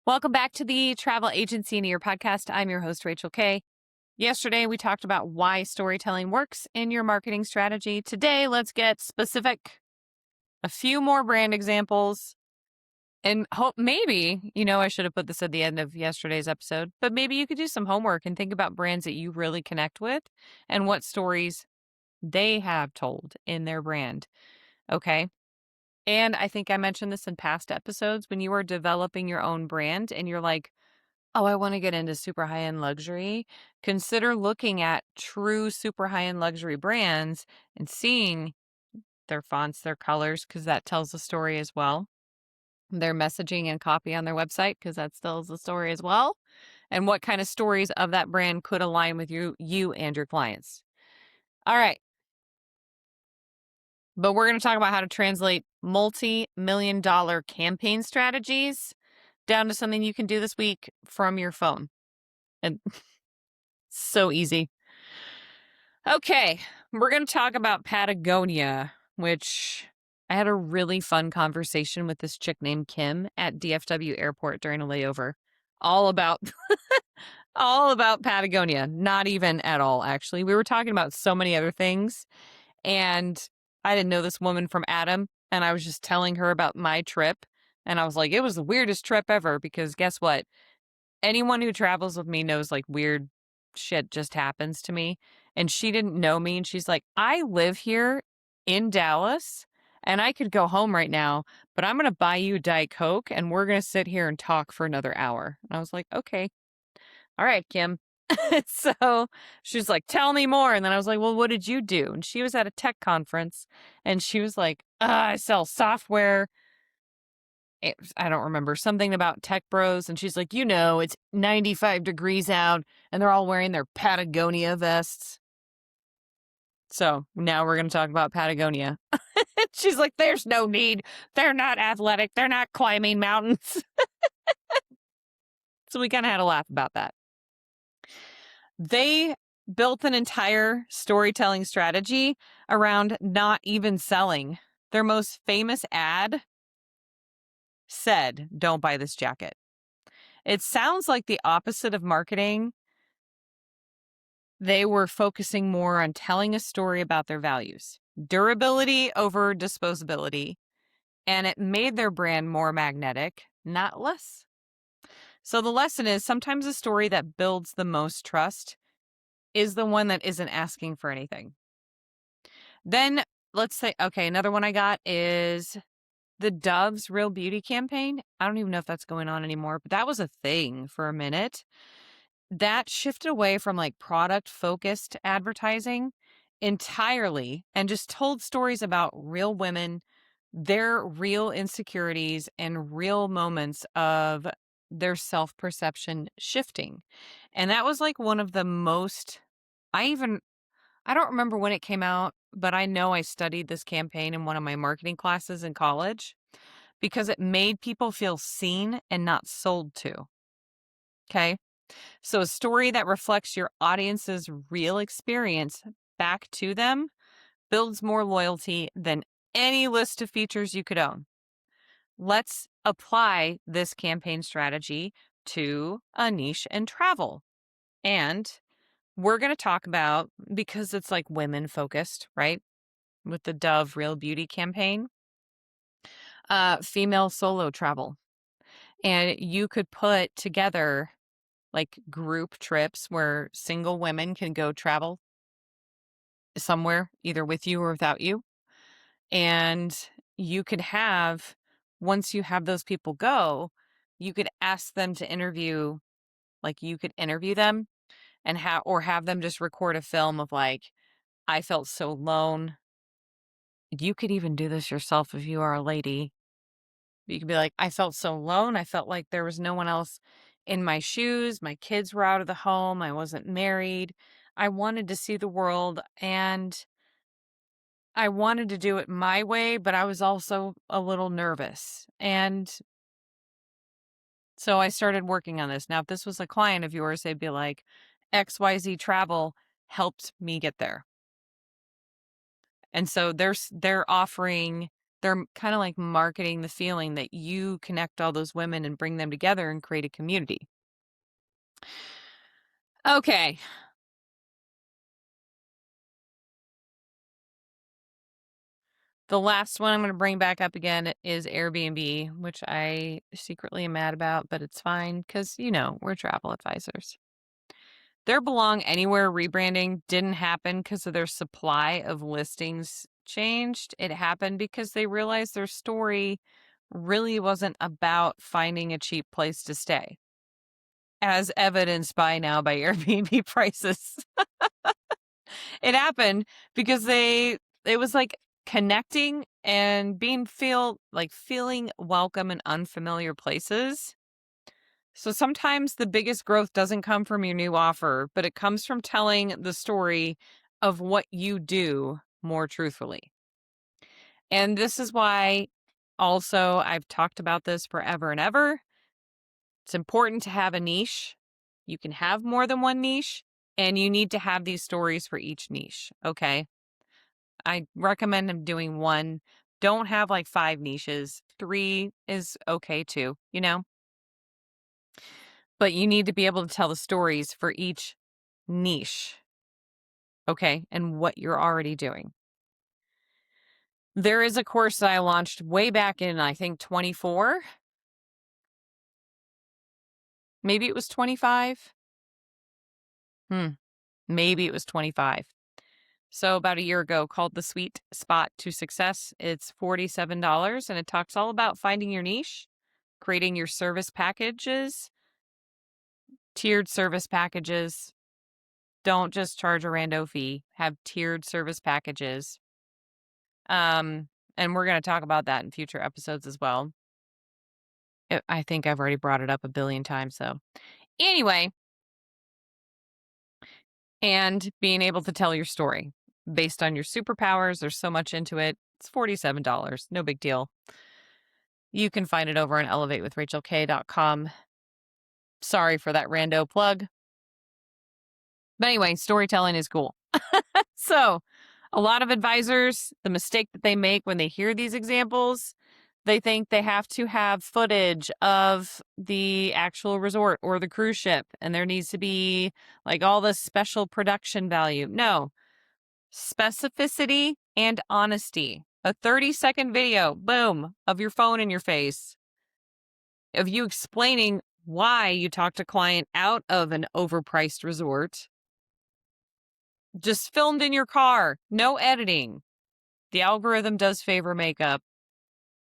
Welcome back to the Travel Agency Near podcast. I'm your host, Rachel Kay. Yesterday, we talked about why storytelling works in your marketing strategy. Today, let's get specific. A few more brand examples. And hope maybe, I should have put this at the end of yesterday's episode, but maybe you could do some homework and think about brands that you really connect with and what stories they have told in their brand. Okay. And I think I mentioned this in past episodes when you are developing your own brand and you're like, oh, I want to get into super high-end luxury. Consider looking at true super high-end luxury brands and seeing their fonts, their colors, because that tells the story as well. Their messaging and copy on their website, because that tells the story as well. And what kind of stories of that brand could align with you and your clients. All right. But we're going to talk about how to translate multi-million-dollar campaign strategies down to something you can do this week from your phone. And so easy. Okay, we're going to talk about Patagonia, which I had a really fun conversation with this chick named Kim at DFW Airport during a layover. All about all about Patagonia. Not even at all, actually. We were talking about so many other things, and I didn't know this woman from Adam, and I was just telling her about my trip, and I was like, it was the weirdest trip ever because guess what? Anyone who travels with me knows like weird shit just happens to me. And she didn't know me. And she's like, I live here in Dallas and I could go home right now, but I'm going to buy you a Diet Coke and we're going to sit here and talk for another hour. And I was like, okay. All right, Kim. So she's like, tell me more. And then I was like, well, what did you do? And she was at a tech conference and she was like, I sell software. I don't remember, something about tech bros. And she's like, it's 95 degrees out and they're all wearing their Patagonia vests. So now we're going to talk about Patagonia. She's like, there's no need. They're not athletic. They're not climbing mountains. So we kind of had a laugh about that. They built an entire storytelling strategy around not even selling. Their most famous ad said, don't buy this jacket. It sounds like the opposite of marketing. They were focusing more on telling a story about their values, durability over disposability, and it made their brand more magnetic, not less. So the lesson is sometimes the story that builds the most trust is the one that isn't asking for anything. Then let's say, okay, another one I got is the Dove's Real Beauty campaign. I don't even know if that's going on anymore, but that was a thing for a minute. That shifted away from like product focused advertising entirely and just told stories about real women, their real insecurities, and real moments of their self perception shifting. And that was like one of the most, I don't remember when it came out, but I know I studied this campaign in one of my marketing classes in college because it made people feel seen and not sold to. Okay. So, a story that reflects your audience's real experience back to them builds more loyalty than any list of features you could own. Let's apply this campaign strategy to a niche and travel. And we're going to talk about, because it's like women focused, right? With the Dove Real Beauty campaign, female solo travel. And you could put together like group trips where single women can go travel somewhere, either with you or without you. And you could have, once you have those people go, you could ask them to interview, like you could interview them and have them just record a film of like, I felt so alone. You could even do this yourself if you are a lady. You could be like, I felt so alone. I felt like there was no one else in my shoes. My kids were out of the home. I wasn't married. I wanted to see the world and I wanted to do it my way, but I was also a little nervous. And so I started working on this. Now, if this was a client of yours, they'd be like, XYZ Travel helped me get there. And so they're offering They're kind of like marketing the feeling that you connect all those women and bring them together and create a community. Okay. The last one I'm going to bring back up again is Airbnb, which I secretly am mad about, but it's fine because, we're travel advisors. Their Belong Anywhere rebranding didn't happen because of their supply of listings changed. It happened because they realized their story really wasn't about finding a cheap place to stay, as evidenced by now by Airbnb prices. It happened because it was like connecting and feeling welcome in unfamiliar places. So sometimes the biggest growth doesn't come from your new offer, but it comes from telling the story of what you do more truthfully. And this is why also I've talked about this forever and ever. It's important to have a niche. You can have more than one niche, and you need to have these stories for each niche. Okay. I recommend doing one. Don't have like 5 niches. 3 is okay too, But you need to be able to tell the stories for each niche. Okay. And what you're already doing. There is a course that I launched way back in, I think, 24. Maybe it was 25. Maybe it was 25. So about a year ago, called The Sweet Spot to Success. It's $47, and it talks all about finding your niche, creating your service packages, tiered service packages. Don't just charge a rando fee. Have tiered service packages. And we're going to talk about that in future episodes as well. I think I've already brought it up a billion times, so anyway, and being able to tell your story based on your superpowers. There's so much into it. It's $47. No big deal. You can find it over on elevatewithrachelk.com. Sorry for that rando plug. But anyway, storytelling is cool. So, a lot of advisors, the mistake that they make when they hear these examples, they think they have to have footage of the actual resort or the cruise ship, and there needs to be like all this special production value. No, specificity and honesty. A 30-second video, boom, of your phone in your face, of you explaining why you talked a client out of an overpriced resort. Just filmed in your car, no editing. The algorithm does favor makeup,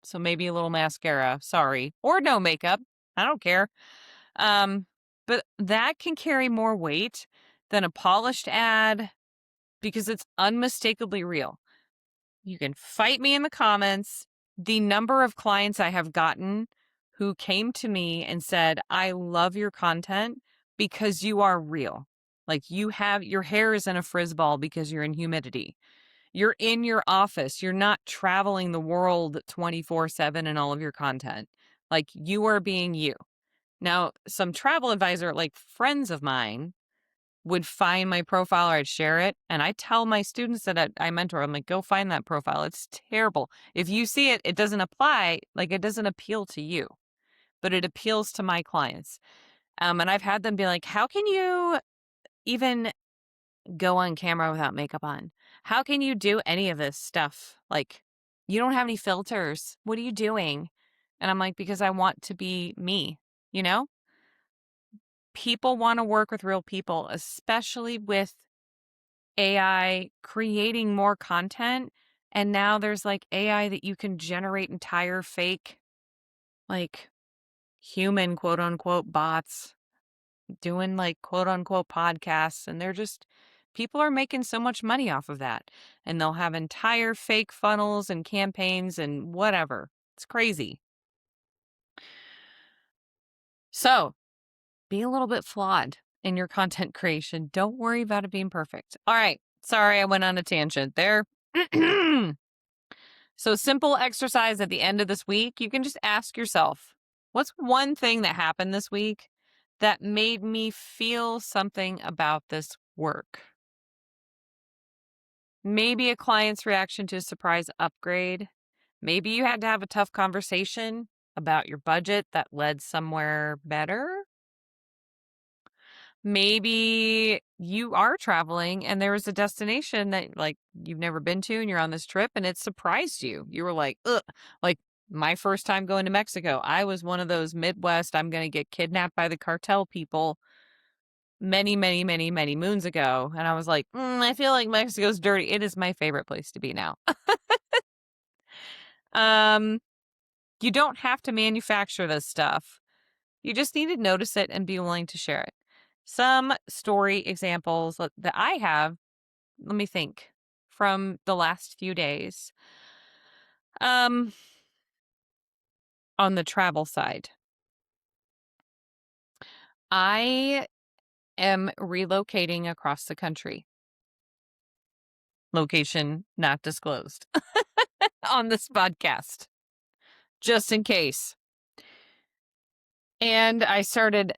so maybe a little mascara, sorry, or no makeup. I don't care. But that can carry more weight than a polished ad because it's unmistakably real. You can fight me in the comments. The number of clients I have gotten who came to me and said, I love your content because you are real. Like your hair is in a frizz ball because you're in humidity. You're in your office. You're not traveling the world 24/7 in all of your content. Like you are being you. Now, some travel advisor, like friends of mine, would find my profile or I'd share it. And I tell my students that I mentor, I'm like, go find that profile. It's terrible. If you see it, it doesn't apply. Like it doesn't appeal to you, but it appeals to my clients. And I've had them be like, how can you even go on camera without makeup on? How can you do any of this stuff? Like, you don't have any filters. What are you doing? And I'm like, because I want to be me, you know? People want to work with real people, especially with AI creating more content. And now there's like AI that you can generate entire fake, like human quote unquote bots doing like quote unquote podcasts. And people are making so much money off of that. And they'll have entire fake funnels and campaigns and whatever. It's crazy. So be a little bit flawed in your content creation. Don't worry about it being perfect. All right. Sorry, I went on a tangent there. So, simple exercise at the end of this week, you can just ask yourself, what's one thing that happened this week that made me feel something about this work? Maybe a client's reaction to a surprise upgrade. Maybe you had to have a tough conversation about your budget that led somewhere better. Maybe you are traveling and there was a destination that like you've never been to and you're on this trip and it surprised you. You were like, ugh, like my first time going to Mexico. I was one of those Midwest, I'm going to get kidnapped by the cartel people many, many, many, many moons ago. And I was like, I feel like Mexico's dirty. It is my favorite place to be now. um, you don't have to manufacture this stuff. You just need to notice it and be willing to share it. Some story examples that I have, let me think, from the last few days. Um, on the travel side, I am relocating across the country. Location not disclosed on this podcast, just in case. And I started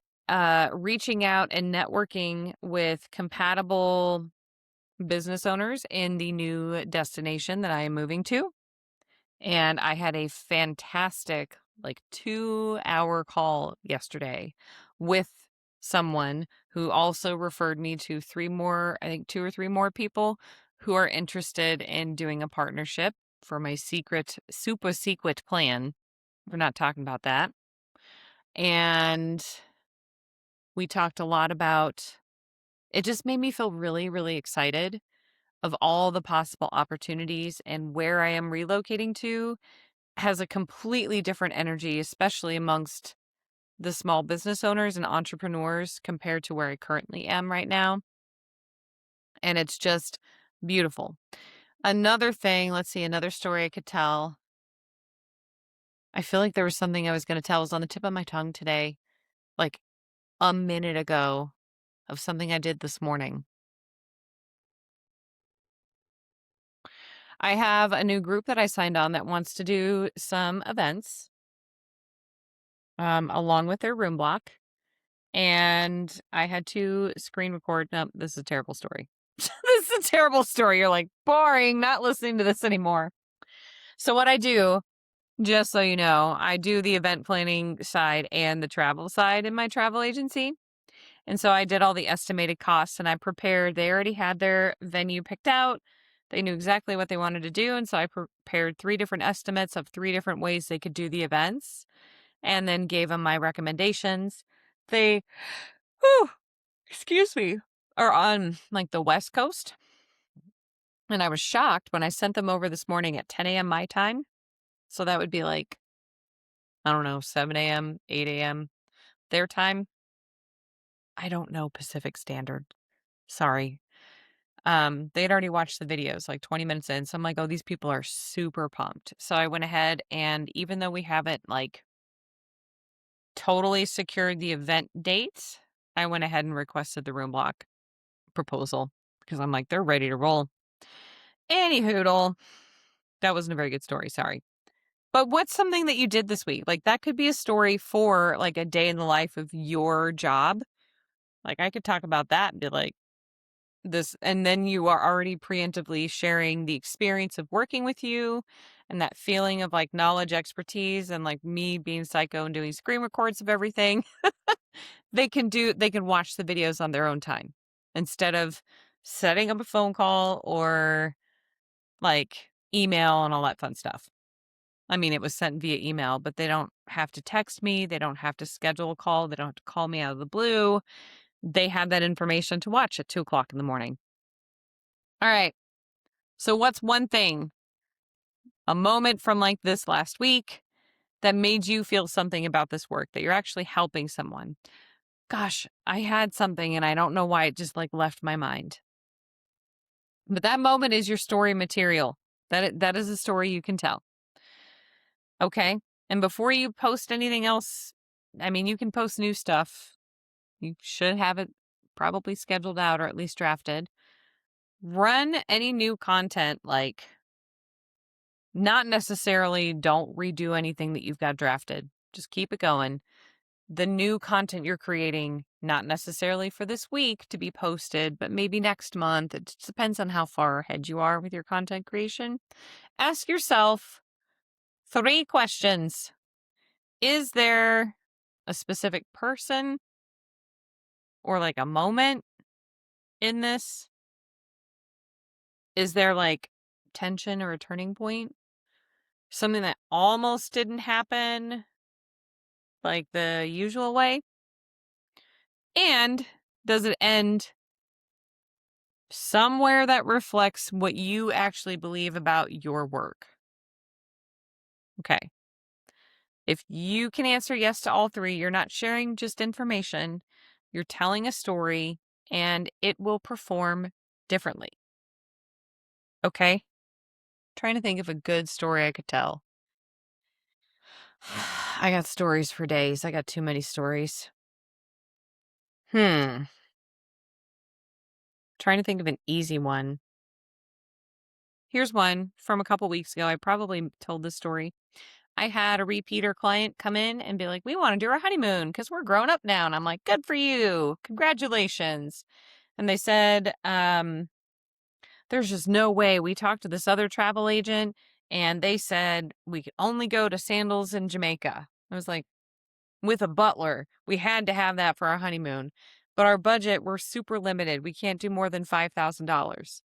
reaching out and networking with compatible business owners in the new destination that I am moving to. And I had a fantastic, like 2-hour call yesterday with someone who also referred me to three more, I think 2 or 3 more people who are interested in doing a partnership for my super secret plan. We're not talking about that. And we talked a lot about it, just made me feel really, really excited of all the possible opportunities, and where I am relocating to has a completely different energy, especially amongst the small business owners and entrepreneurs compared to where I currently am right now. And it's just beautiful. Another thing, let's see, another story I could tell. I feel like there was something I was going to tell. It was on the tip of my tongue today, like a minute ago, of something I did this morning. I have a new group that I signed on that wants to do some events along with their room block. And I had to screen record. No, this is a terrible story. This is a terrible story. You're like, boring, not listening to this anymore. So what I do, just so you know, I do the event planning side and the travel side in my travel agency. And so I did all the estimated costs and I prepared, they already had their venue picked out. They knew exactly what they wanted to do. And so I prepared 3 different estimates of 3 different ways they could do the events and then gave them my recommendations. They, whew, excuse me, are on like the West Coast. And I was shocked when I sent them over this morning at 10 a.m. my time. So that would be like, I don't know, 7 a.m., 8 a.m. their time. I don't know Pacific Standard. Sorry. They had already watched the videos like 20 minutes in. So I'm like, oh, these people are super pumped. So I went ahead and even though we haven't like totally secured the event dates, I went ahead and requested the room block proposal because I'm like, they're ready to roll. Anyhoodle, that wasn't a very good story. Sorry. But what's something that you did this week? Like that could be a story for like a day in the life of your job. Like I could talk about that and be like, this, and then you are already preemptively sharing the experience of working with you and that feeling of like knowledge, expertise, and like me being psycho and doing screen records of everything. They can watch the videos on their own time instead of setting up a phone call or like email and all that fun stuff. I mean, it was sent via email, but they don't have to text me. They don't have to schedule a call. They don't have to call me out of the blue. They have that information to watch at 2:00 in the morning. All right. So what's one thing, a moment from like this last week that made you feel something about this work, that you're actually helping someone? Gosh, I had something and I don't know why it just like left my mind. But that moment is your story material. That is a story you can tell. Okay? And before you post anything else, I mean, you can post new stuff. You should have it probably scheduled out or at least drafted. Run any new content, like not necessarily don't redo anything that you've got drafted. Just keep it going. The new content you're creating, not necessarily for this week to be posted, but maybe next month. It just depends on how far ahead you are with your content creation. Ask yourself, 3 questions. Is there a specific person or like a moment in this? Is there like tension or a turning point? Something that almost didn't happen like the usual way? And does it end somewhere that reflects what you actually believe about your work? Okay. If you can answer yes to all 3, you're not sharing just information, you're telling a story, and it will perform differently. Okay? Trying to think of a good story I could tell. I got stories for days. I got too many stories. Trying to think of an easy one. Here's one from a couple weeks ago. I probably told this story. I had a repeater client come in and be like, "We want to do our honeymoon because we're grown up now." And I'm like, "Good for you. Congratulations." And they said, there's just no way. We talked to this other travel agent and they said we could only go to Sandals in Jamaica. I was like, with a butler, we had to have that for our honeymoon. But our budget, we're super limited. We can't do more than $5,000.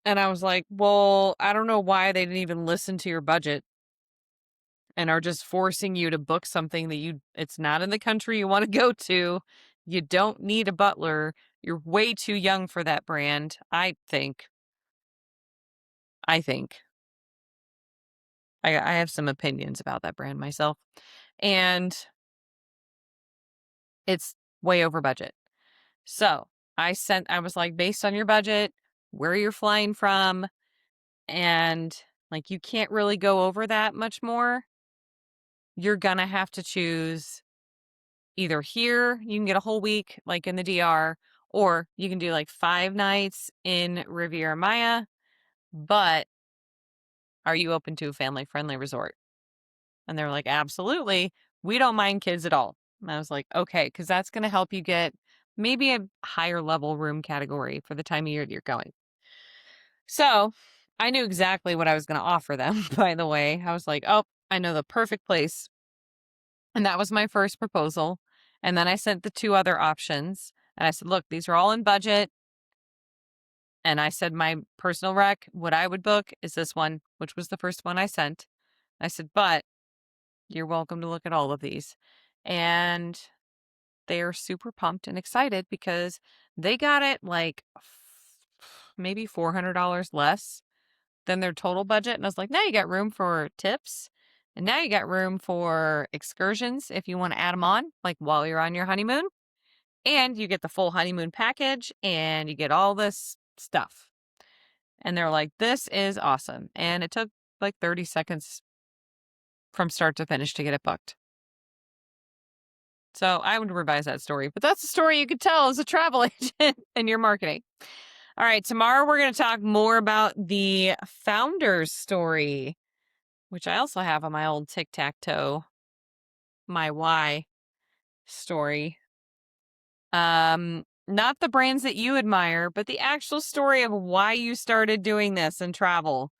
And I was like, well, I don't know why they didn't even listen to your budget and are just forcing you to book something that it's not in the country you want to go to. You don't need a butler. You're way too young for that brand, I think. I have some opinions about that brand myself. And it's way over budget. So I was like, based on your budget, where you're flying from, and like you can't really go over that much more. You're gonna have to choose either here, you can get a whole week, like in the DR, or you can do like 5 nights in Riviera Maya. But are you open to a family friendly resort? And they're like, absolutely. We don't mind kids at all. And I was like, okay, because that's going to help you get maybe a higher level room category for the time of year that you're going. So I knew exactly what I was going to offer them, by the way. I was like, oh, I know the perfect place. And that was my first proposal. And then I sent the 2 other options. And I said, look, these are all in budget. And I said, my personal rec, what I would book is this one, which was the first one I sent. I said, but you're welcome to look at all of these. And they are super pumped and excited because they got it like maybe $400 less than their total budget. And I was like, now you got room for tips. And now you got room for excursions if you want to add them on, like while you're on your honeymoon. And you get the full honeymoon package and you get all this stuff. And they're like, this is awesome. And it took like 30 seconds from start to finish to get it booked. So I would revise that story, but that's a story you could tell as a travel agent in your marketing. All right, tomorrow we're going to talk more about the founder's story, which I also have on my old tic-tac-toe, my why story. Not the brands that you admire, but the actual story of why you started doing this and travel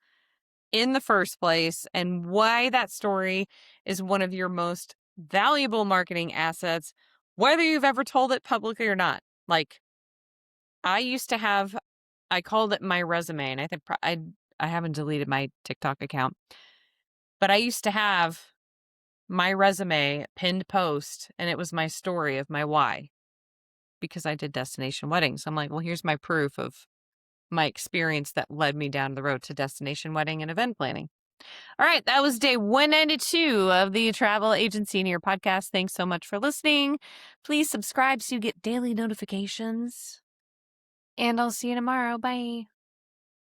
in the first place and why that story is one of your most valuable marketing assets, whether you've ever told it publicly or not. Like I called it my resume, and I think I haven't deleted my TikTok account, but I used to have my resume pinned post, and it was my story of my why, because I did destination weddings. I'm like, well, here's my proof of my experience that led me down the road to destination wedding and event planning. All right, that was day 192 of the Travel Agency in Your podcast. Thanks so much for listening. Please subscribe so you get daily notifications. And I'll see you tomorrow. Bye.